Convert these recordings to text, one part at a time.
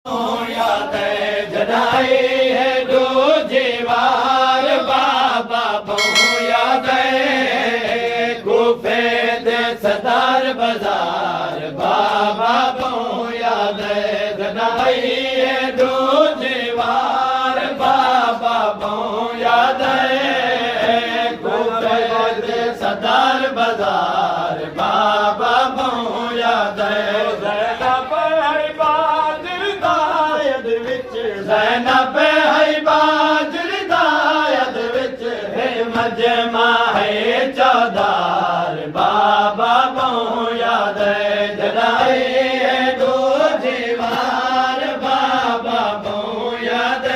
याद जनाई है दो जीवार बाबा बहु याद गुफे दे सदार बाजार बाबा बहु याद जनाई है दो जीवार बाबा बहु याद गुफे दे सदार बाजार बाबा बहु याद ज़ैनब है बाजर दायद विच है मजमा है चौदार बाबा बहु याद जनाई है दो जीवार बाबा बहु याद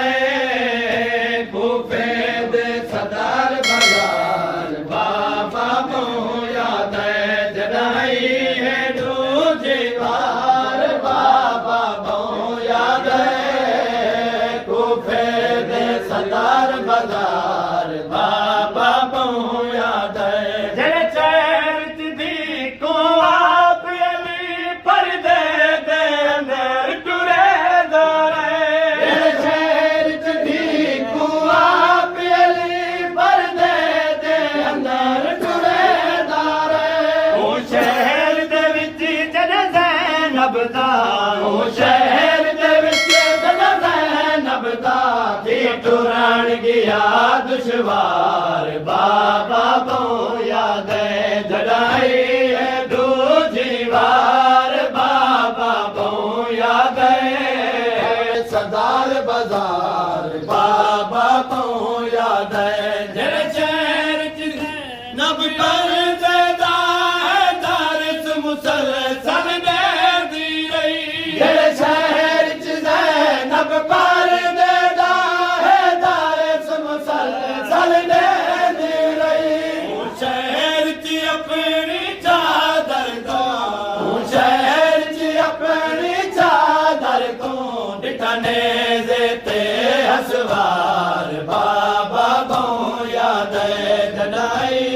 गुफे दे सदार बाजार बाबा बहु याद जनाई है दो जीवार बाबा बहु याद सदार बाजार बाबा बहु याद जड़े चैरत दी को आप अली पर्दे दे अंदर टुरे दारे जड़े चैरत दी को आप अली पर्दे दे अंदर टुरे दारे ओ शहर दे विच जद ज़ैनब दा ओ शहर दे विच जद ज़ैनब दा टुरण गया दुश्वार बाबा बहु याद जनाई है दो जीवार बाबा बहु याद सदार बाजार बाबा बहु याद जड़ शहर नब कर देदा है दारिस मुसलसल दे दी रही जड़ शहर नब पर हसवार बाबा बहु याद जनाई